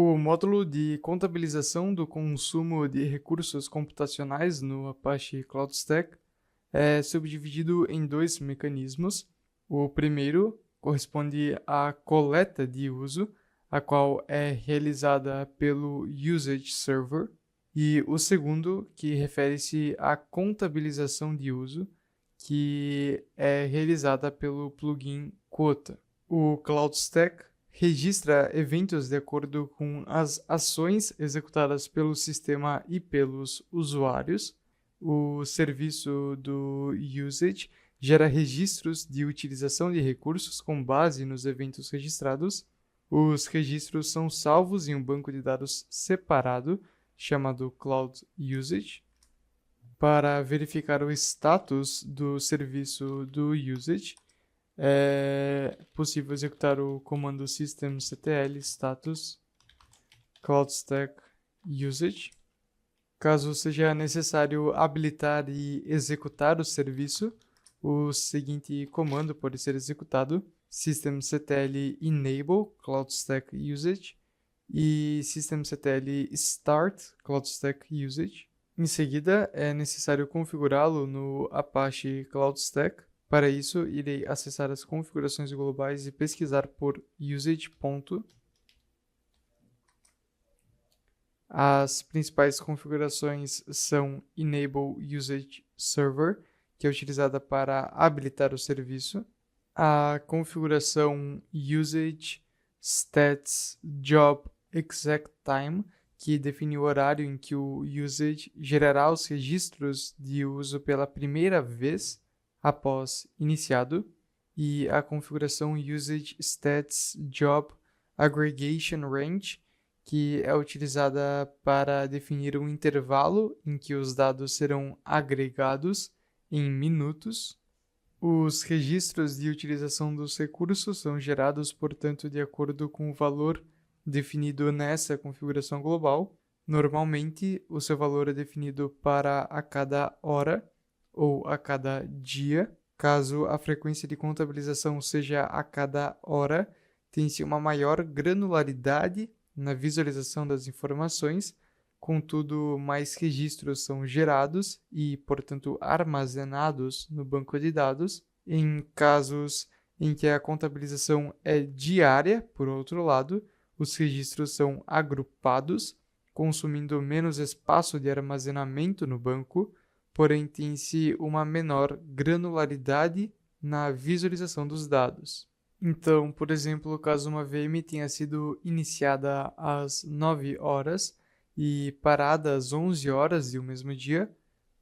O módulo de contabilização do consumo de recursos computacionais no Apache Cloud Stack é subdividido em dois mecanismos. O primeiro corresponde à coleta de uso, a qual é realizada pelo Usage Server, e o segundo, que refere-se à contabilização de uso, que é realizada pelo plugin Quota. O Cloud Stack registra eventos de acordo com as ações executadas pelo sistema e pelos usuários. O serviço do Usage gera registros de utilização de recursos com base nos eventos registrados. Os registros são salvos em um banco de dados separado, chamado Cloud Usage. Para verificar o status do serviço do Usage, é possível executar o comando systemctl status cloud stack usage. Caso seja necessário habilitar e executar o serviço, o seguinte comando pode ser executado: systemctl enable cloud stack usage e systemctl start cloud stack usage. Em seguida, é necessário configurá-lo no Apache Cloud Stack. Para isso, irei acessar as configurações globais e pesquisar por usage. As principais configurações são Enable Usage Server, que é utilizada para habilitar o serviço, a configuração Usage Stats Job Exact Time, que define o horário em que o Usage gerará os registros de uso pela primeira vez após iniciado, e a configuração Usage Stats Job Aggregation Range, que é utilizada para definir um intervalo em que os dados serão agregados em minutos. Os registros de utilização dos recursos são gerados, portanto, de acordo com o valor definido nessa configuração global. Normalmente, o seu valor é definido para a cada hora ou a cada dia. Caso a frequência de contabilização seja a cada hora, tem-se uma maior granularidade na visualização das informações, contudo, mais registros são gerados e, portanto, armazenados no banco de dados. Em casos em que a contabilização é diária, por outro lado, os registros são agrupados, consumindo menos espaço de armazenamento no banco, porém tem-se uma menor granularidade na visualização dos dados. Então, por exemplo, caso uma VM tenha sido iniciada às 9 horas e parada às 11 horas do mesmo dia,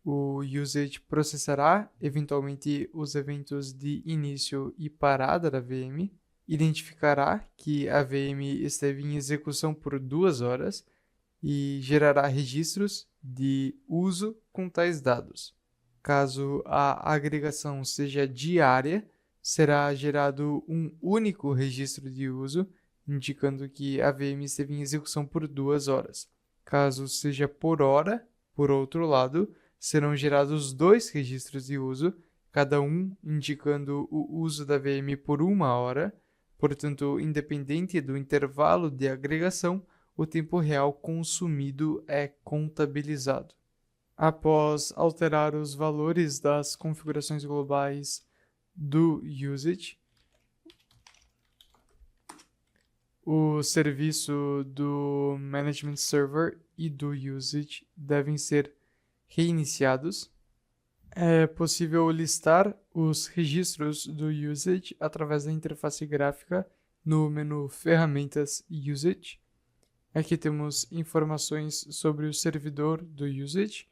o Usage processará eventualmente os eventos de início e parada da VM, identificará que a VM esteve em execução por 2 horas e gerará registros de uso com tais dados. Caso a agregação seja diária, será gerado um único registro de uso, indicando que a VM esteve em execução por 2 horas. Caso seja por hora, por outro lado, serão gerados 2 registros de uso, cada um indicando o uso da VM por 1 hora. Portanto, independente do intervalo de agregação, o tempo real consumido é contabilizado. Após alterar os valores das configurações globais do Usage, o serviço do Management Server e do Usage devem ser reiniciados. É possível listar os registros do Usage através da interface gráfica no menu Ferramentas Usage. Aqui temos informações sobre o servidor do Usage,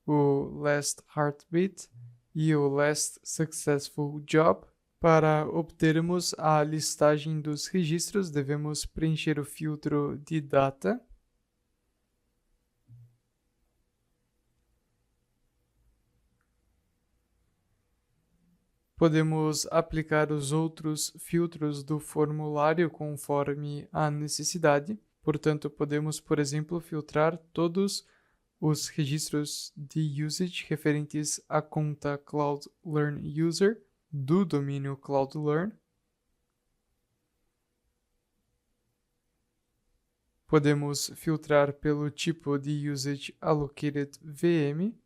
o Last Heartbeat e o Last Successful Job. Para obtermos a listagem dos registros, devemos preencher o filtro de Data. Podemos aplicar os outros filtros do formulário conforme a necessidade. Portanto, podemos, por exemplo, filtrar todos os registros de usage referentes à conta Cloud Learn User do domínio Cloud Learn. Podemos filtrar pelo tipo de Usage Allocated VM.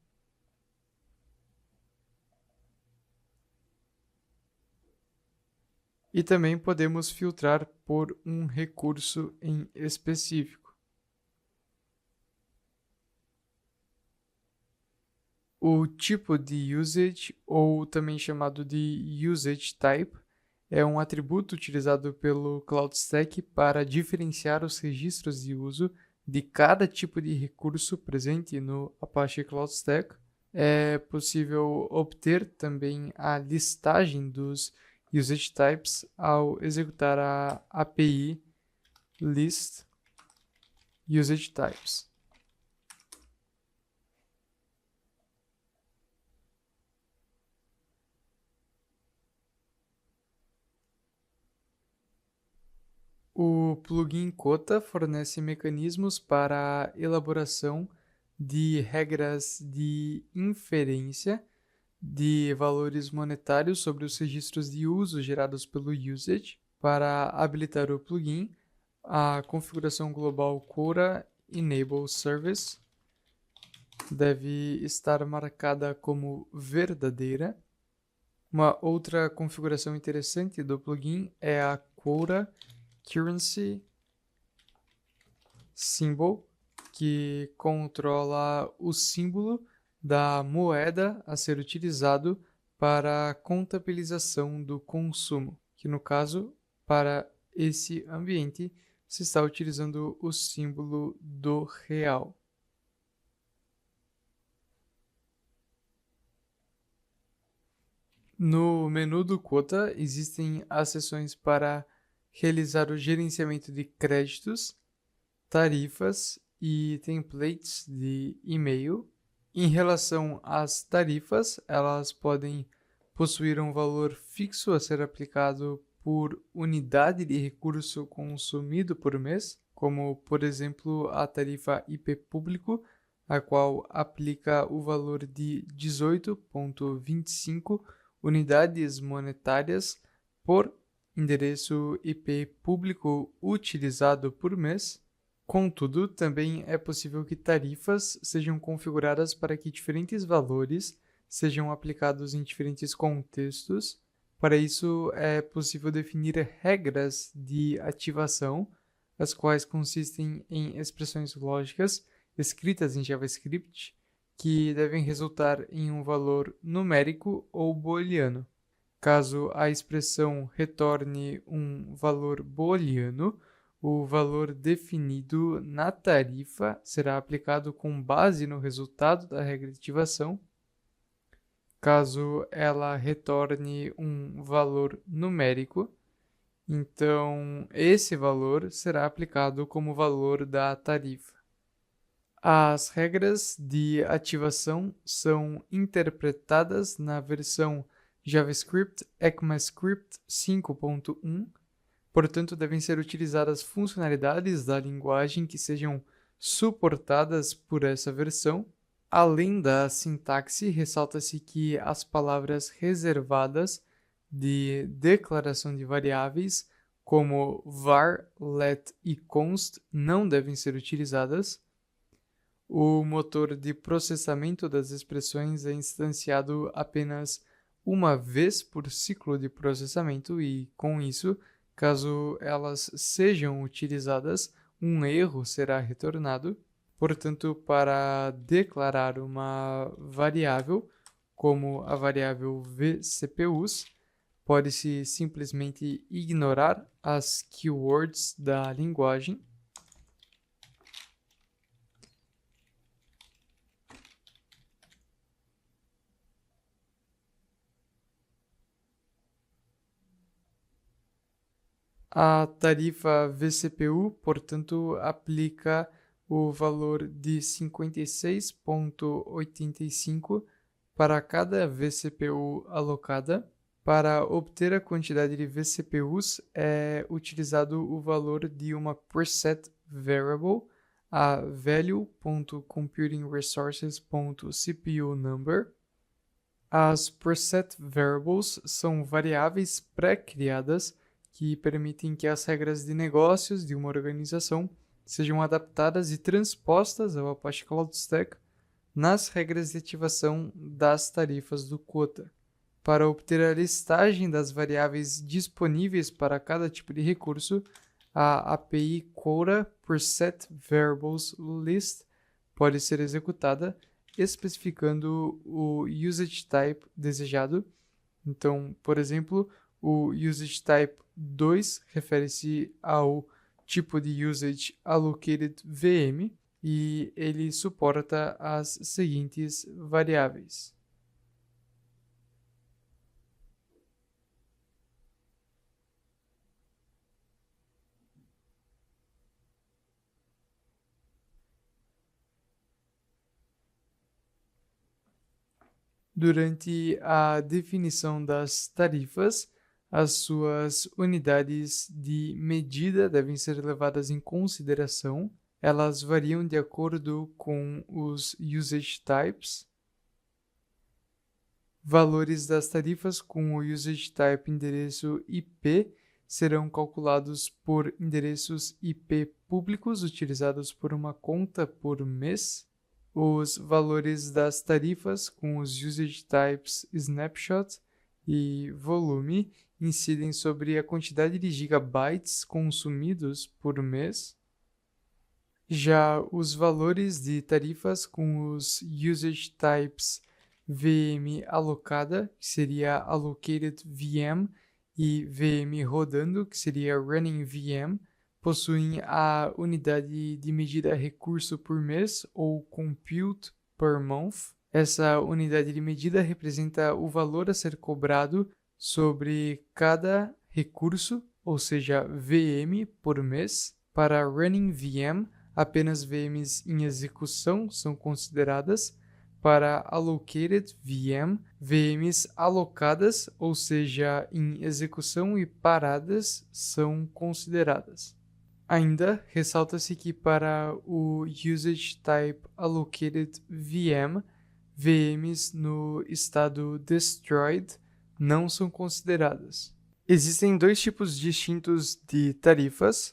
E também podemos filtrar por um recurso em específico. O tipo de usage, ou também chamado de usage type, é um atributo utilizado pelo CloudStack para diferenciar os registros de uso de cada tipo de recurso presente no Apache CloudStack. É possível obter também a listagem dos usage types ao executar a API list usage types. O plugin Kota fornece mecanismos para a elaboração de regras de inferência de valores monetários sobre os registros de uso gerados pelo usage. Para habilitar o plugin, a configuração global Quota Enable Service deve estar marcada como verdadeira. Uma outra configuração interessante do plugin é a Quota Currency Symbol, que controla o símbolo da moeda a ser utilizado para a contabilização do consumo, que no caso, para esse ambiente, se está utilizando o símbolo do real. No menu do Quota existem as seções para realizar o gerenciamento de créditos, tarifas e templates de e-mail. Em relação às tarifas, elas podem possuir um valor fixo a ser aplicado por unidade de recurso consumido por mês, como, por exemplo, a tarifa IP público, a qual aplica o valor de 18,25 unidades monetárias por endereço IP público utilizado por mês. Contudo, também é possível que tarifas sejam configuradas para que diferentes valores sejam aplicados em diferentes contextos. Para isso, é possível definir regras de ativação, as quais consistem em expressões lógicas escritas em JavaScript, que devem resultar em um valor numérico ou booleano. Caso a expressão retorne um valor booleano, o valor definido na tarifa será aplicado com base no resultado da regra de ativação. Caso ela retorne um valor numérico, então esse valor será aplicado como valor da tarifa. As regras de ativação são interpretadas na versão JavaScript ECMAScript 5.1. Portanto, devem ser utilizadas funcionalidades da linguagem que sejam suportadas por essa versão. Além da sintaxe, ressalta-se que as palavras reservadas de declaração de variáveis, como var, let e const, não devem ser utilizadas. O motor de processamento das expressões é instanciado apenas uma vez por ciclo de processamento e, com isso, caso elas sejam utilizadas, um erro será retornado. Portanto, para declarar uma variável, como a variável vCPUs, pode-se simplesmente ignorar as keywords da linguagem. A tarifa vCPU, portanto, aplica o valor de 56,85 para cada vCPU alocada. Para obter a quantidade de vCPUs, é utilizado o valor de uma preset variable, a value.computingresources.cpu_number. As preset variables são variáveis pré-criadas que permitem que as regras de negócios de uma organização sejam adaptadas e transpostas ao Apache Cloud Stack nas regras de ativação das tarifas do quota. Para obter a listagem das variáveis disponíveis para cada tipo de recurso, a API Quota por Set Variables List pode ser executada, especificando o usage type desejado. Então, por exemplo, o usage type 2 refere-se ao tipo de usage allocated VM e ele suporta as seguintes variáveis. Durante a definição das tarifas, as suas unidades de medida devem ser levadas em consideração. Elas variam de acordo com os usage types. Valores das tarifas com o usage type endereço IP serão calculados por endereços IP públicos utilizados por uma conta por mês. Os valores das tarifas com os usage types snapshot e volume incidem sobre a quantidade de gigabytes consumidos por mês. Já os valores de tarifas com os usage types VM alocada, que seria allocated VM, e VM rodando, que seria running VM, possuem a unidade de medida recurso por mês ou compute per month. Essa unidade de medida representa o valor a ser cobrado sobre cada recurso, ou seja, VM por mês. Para running VM, apenas VMs em execução são consideradas. Para allocated VM, VMs alocadas, ou seja, em execução e paradas, são consideradas. Ainda ressalta-se que para o usage type allocated VM, VMs no estado destroyed não são consideradas. Existem dois tipos distintos de tarifas: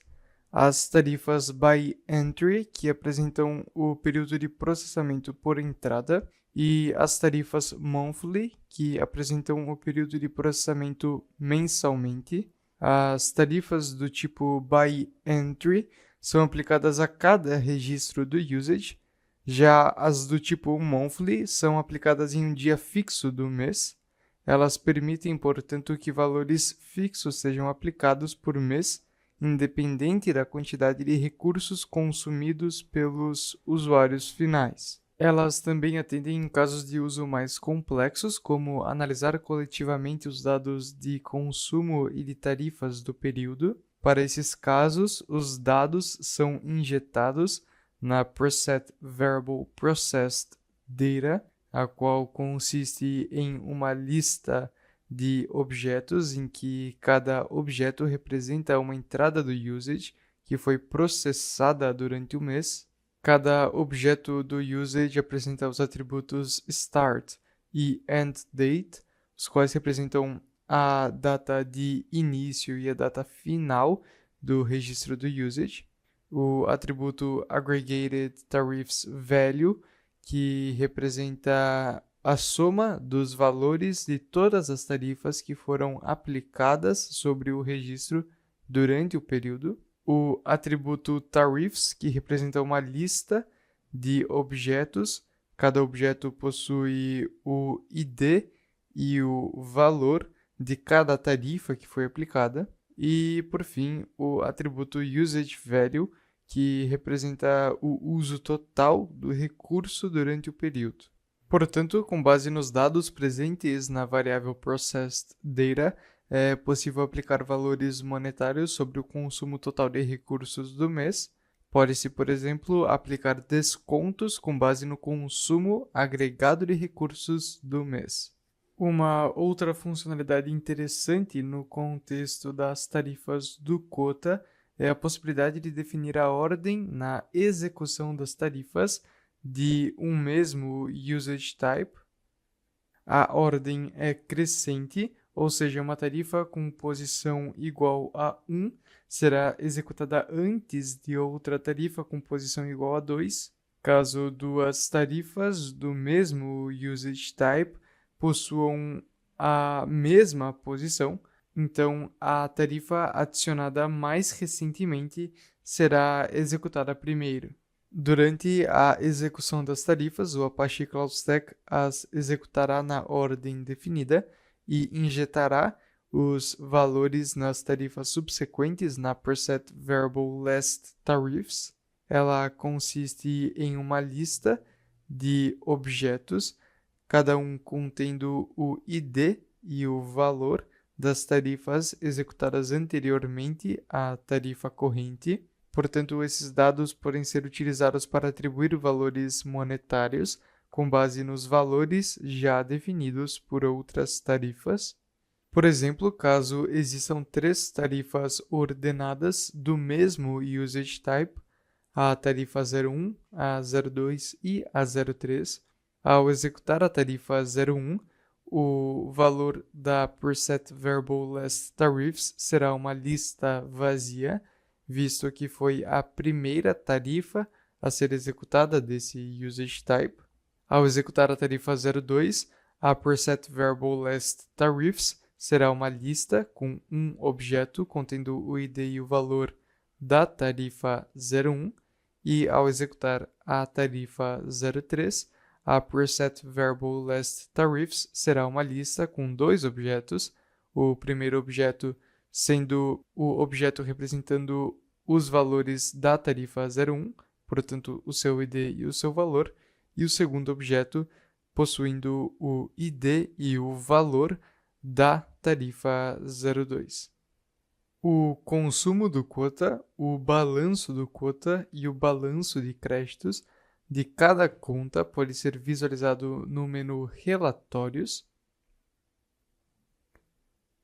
as tarifas by entry, que apresentam o período de processamento por entrada, e as tarifas monthly, que apresentam o período de processamento mensalmente. As tarifas do tipo by entry são aplicadas a cada registro do usage. Já as do tipo monthly são aplicadas em um dia fixo do mês. Elas permitem, portanto, que valores fixos sejam aplicados por mês, independente da quantidade de recursos consumidos pelos usuários finais. Elas também atendem em casos de uso mais complexos, como analisar coletivamente os dados de consumo e de tarifas do período. Para esses casos, os dados são injetados na Preset Variable Processed Data, a qual consiste em uma lista de objetos em que cada objeto representa uma entrada do usage que foi processada durante o mês. Cada objeto do usage apresenta os atributos start e end date, os quais representam a data de início e a data final do registro do usage. O atributo aggregated tariffs value, que representa a soma dos valores de todas as tarifas que foram aplicadas sobre o registro durante o período. O atributo tariffs, que representa uma lista de objetos. Cada objeto possui o ID e o valor de cada tarifa que foi aplicada. E, por fim, o atributo usage value, que representa o uso total do recurso durante o período. Portanto, com base nos dados presentes na variável processed data, é possível aplicar valores monetários sobre o consumo total de recursos do mês. Pode-se, por exemplo, aplicar descontos com base no consumo agregado de recursos do mês. Uma outra funcionalidade interessante no contexto das tarifas do quota é a possibilidade de definir a ordem na execução das tarifas de um mesmo usage type. A ordem é crescente, ou seja, uma tarifa com posição igual a 1 será executada antes de outra tarifa com posição igual a 2, caso duas tarifas do mesmo usage type possuam a mesma posição. Então, a tarifa adicionada mais recentemente será executada primeiro. Durante a execução das tarifas, o Apache CloudStack as executará na ordem definida e injetará os valores nas tarifas subsequentes na preset variable last tariffs. Ela consiste em uma lista de objetos, cada um contendo o ID e o valor das tarifas executadas anteriormente à tarifa corrente. Portanto, esses dados podem ser utilizados para atribuir valores monetários com base nos valores já definidos por outras tarifas. Por exemplo, caso existam 3 tarifas ordenadas do mesmo usage type, a tarifa 01, a 02 e a 03, ao executar a tarifa 01, o valor da preset variable last tariffs será uma lista vazia, visto que foi a primeira tarifa a ser executada desse usage type. Ao executar a tarifa 02, a preset variable last tariffs será uma lista com um objeto contendo o ID e o valor da tarifa 01, e ao executar a tarifa 03, a preset variable last tariffs será uma lista com 2 objetos, o primeiro objeto sendo o objeto representando os valores da tarifa 01, portanto o seu ID e o seu valor, e o segundo objeto possuindo o ID e o valor da tarifa 02. O consumo do quota, o balanço do quota e o balanço de créditos de cada conta pode ser visualizado no menu Relatórios.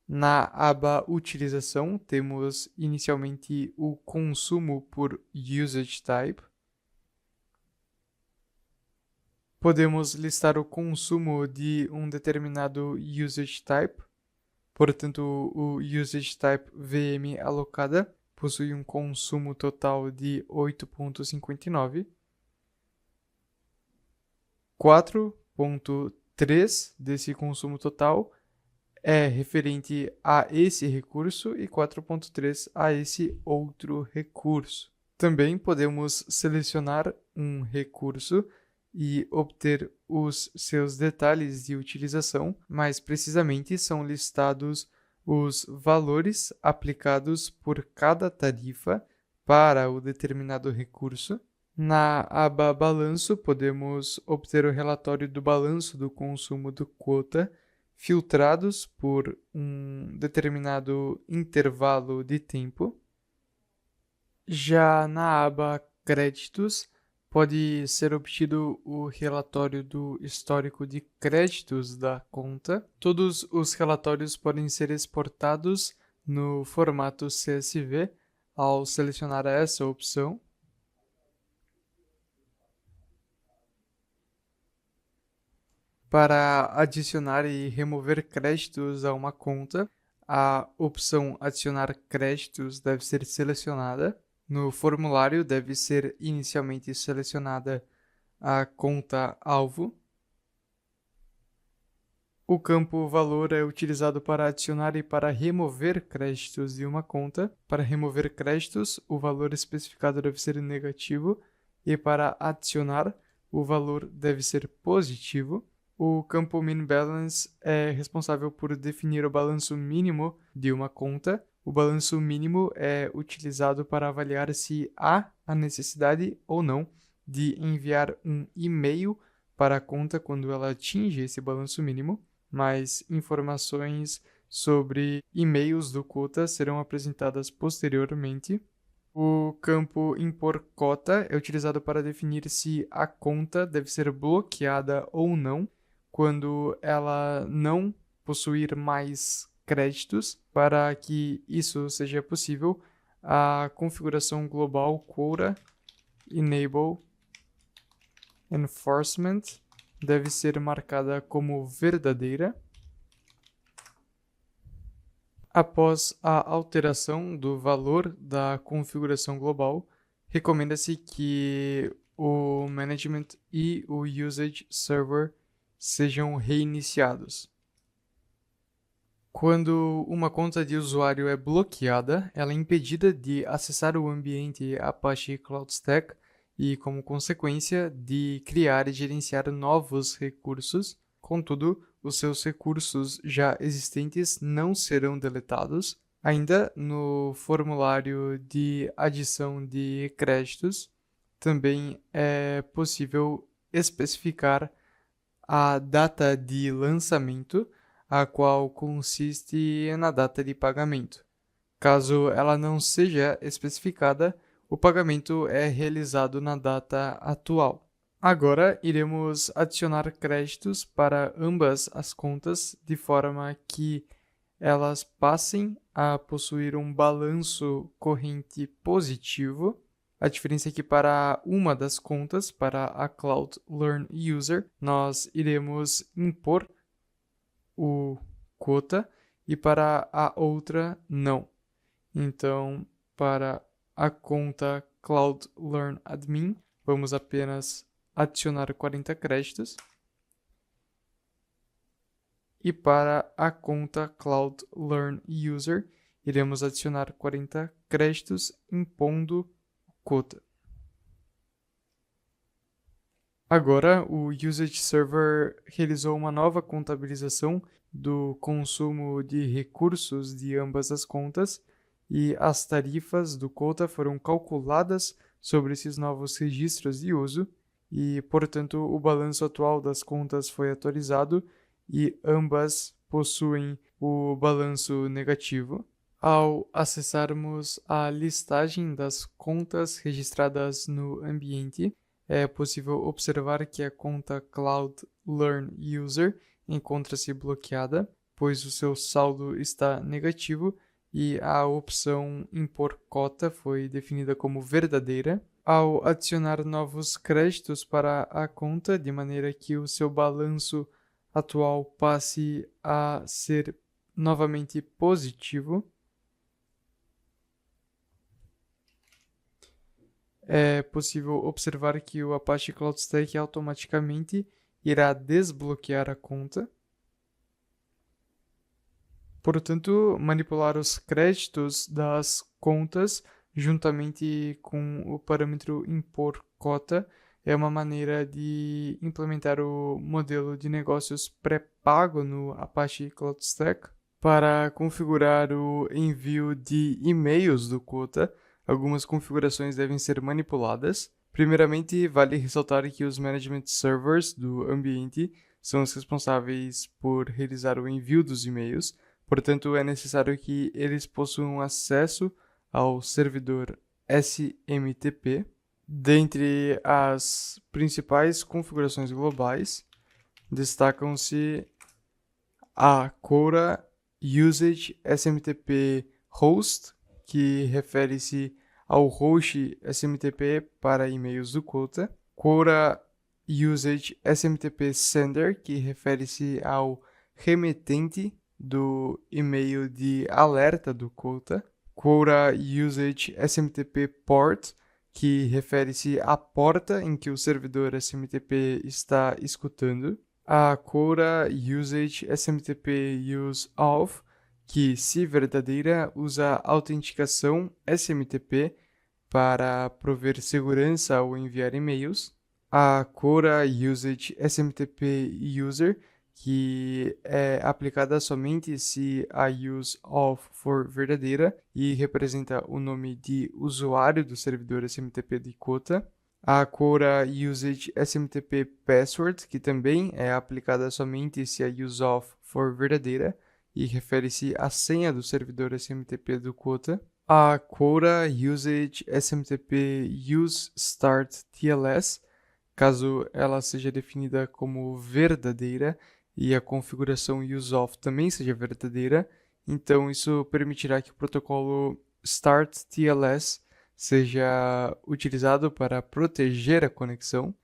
Na aba Utilização, temos inicialmente o consumo por Usage Type. Podemos listar o consumo de um determinado Usage Type. Portanto, o Usage Type VM alocada possui um consumo total de 8.59. 4.3 desse consumo total é referente a esse recurso e 4.3 a esse outro recurso. Também podemos selecionar um recurso e obter os seus detalhes de utilização. Mais precisamente, são listados os valores aplicados por cada tarifa para o determinado recurso. Na aba Balanço, podemos obter o relatório do balanço do consumo do quota, filtrados por um determinado intervalo de tempo. Já na aba Créditos, pode ser obtido o relatório do histórico de créditos da conta. Todos os relatórios podem ser exportados no formato CSV ao selecionar essa opção. Para adicionar e remover créditos a uma conta, a opção Adicionar créditos deve ser selecionada. No formulário deve ser inicialmente selecionada a conta alvo. O campo valor é utilizado para adicionar e para remover créditos de uma conta. Para remover créditos, o valor especificado deve ser negativo e para adicionar, o valor deve ser positivo. O campo MinBalance é responsável por definir o balanço mínimo de uma conta. O balanço mínimo é utilizado para avaliar se há a necessidade ou não de enviar um e-mail para a conta quando ela atinge esse balanço mínimo. Mais informações sobre e-mails do quota serão apresentadas posteriormente. O campo Impor Cota é utilizado para definir se a conta deve ser bloqueada ou não quando ela não possuir mais créditos. Para que isso seja possível, a configuração global Quota Enable Enforcement deve ser marcada como verdadeira. Após a alteração do valor da configuração global, recomenda-se que o management e o usage server sejam reiniciados. Quando uma conta de usuário é bloqueada, ela é impedida de acessar o ambiente Apache Cloud Stack e, como consequência, de criar e gerenciar novos recursos. Contudo, os seus recursos já existentes não serão deletados. Ainda no formulário de adição de créditos, também é possível especificar a data de lançamento, a qual consiste na data de pagamento. Caso ela não seja especificada, o pagamento é realizado na data atual. Agora iremos adicionar créditos para ambas as contas de forma que elas passem a possuir um balanço corrente positivo. A diferença é que para uma das contas, para a Cloud Learn User, nós iremos impor o quota e para a outra não. Então, para a conta Cloud Learn Admin, vamos apenas adicionar 40 créditos. E para a conta Cloud Learn User, iremos adicionar 40 créditos impondo quota. Agora, o Usage Server realizou uma nova contabilização do consumo de recursos de ambas as contas e as tarifas do quota foram calculadas sobre esses novos registros de uso e, portanto, o balanço atual das contas foi atualizado e ambas possuem o balanço negativo. Ao acessarmos a listagem das contas registradas no ambiente, é possível observar que a conta Cloud Learn User encontra-se bloqueada, pois o seu saldo está negativo e a opção Impor Cota foi definida como verdadeira. Ao adicionar novos créditos para a conta, de maneira que o seu balanço atual passe a ser novamente positivo, é possível observar que o Apache Cloud Stack automaticamente irá desbloquear a conta. Portanto, manipular os créditos das contas juntamente com o parâmetro impor cota é uma maneira de implementar o modelo de negócios pré-pago no Apache Cloud Stack. Para configurar o envio de e-mails do quota, algumas configurações devem ser manipuladas. Primeiramente, vale ressaltar que os management servers do ambiente são os responsáveis por realizar o envio dos e-mails, portanto, é necessário que eles possuam acesso ao servidor SMTP. Dentre as principais configurações globais, destacam-se a Quora Usage SMTP Host, que refere-se ao host SMTP para e-mails do quota. Quora Usage SMTP Sender, que refere-se ao remetente do e-mail de alerta do quota. Quora Usage SMTP Port, que refere-se à porta em que o servidor SMTP está escutando. A Quora Usage SMTP Use Of, que, se verdadeira, usa autenticação SMTP para prover segurança ao enviar e-mails. A Quora Usage SMTP User, que é aplicada somente se a use of for verdadeira e representa o nome de usuário do servidor SMTP de quota. A Quora Usage SMTP Password, que também é aplicada somente se a use of for verdadeira e refere-se à senha do servidor SMTP do quota. A Quora Usage SMTP Use Start TLS, caso ela seja definida como verdadeira e a configuração useOf também seja verdadeira, então isso permitirá que o protocolo Start TLS seja utilizado para proteger a conexão.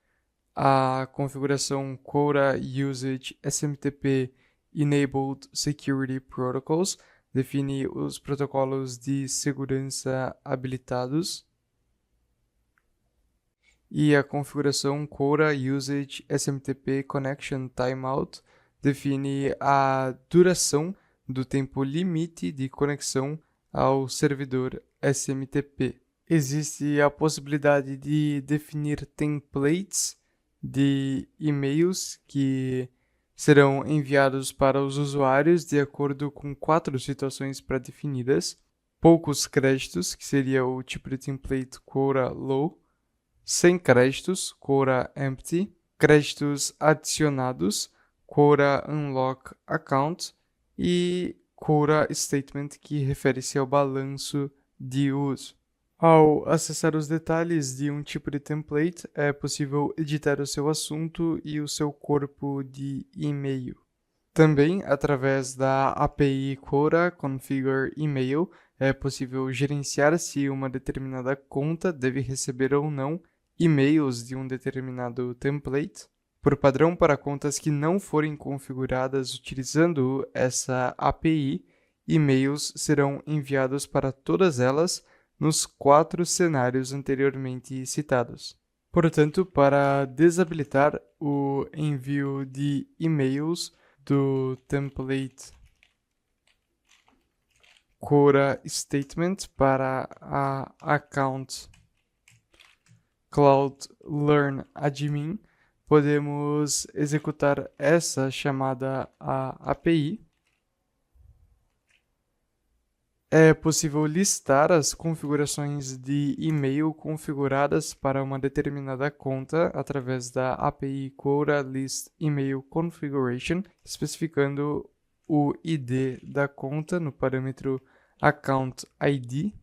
A configuração Quora Usage SMTP Enabled Security Protocols define os protocolos de segurança habilitados. E a configuração Quora Usage SMTP Connection Timeout define a duração do tempo limite de conexão ao servidor SMTP. Existe a possibilidade de definir templates de e-mails que serão enviados para os usuários de acordo com 4 situações pré-definidas. Poucos créditos, que seria o tipo de template Quora Low. 100 créditos, Quora Empty. Créditos adicionados, Quora Unlock Account. E Quora Statement, que refere-se ao balanço de uso. Ao acessar os detalhes de um tipo de template, é possível editar o seu assunto e o seu corpo de e-mail. Também, através da API Quora Configure Email, é possível gerenciar se uma determinada conta deve receber ou não e-mails de um determinado template. Por padrão, para contas que não forem configuradas utilizando essa API, e-mails serão enviados para todas elas nos 4 cenários anteriormente citados. Portanto, para desabilitar o envio de e-mails do template Quora Statement para a account Cloud Learn Admin, podemos executar essa chamada a API. É possível listar as configurações de e-mail configuradas para uma determinada conta através da API Quora List Email Configuration, especificando o ID da conta no parâmetro Account ID.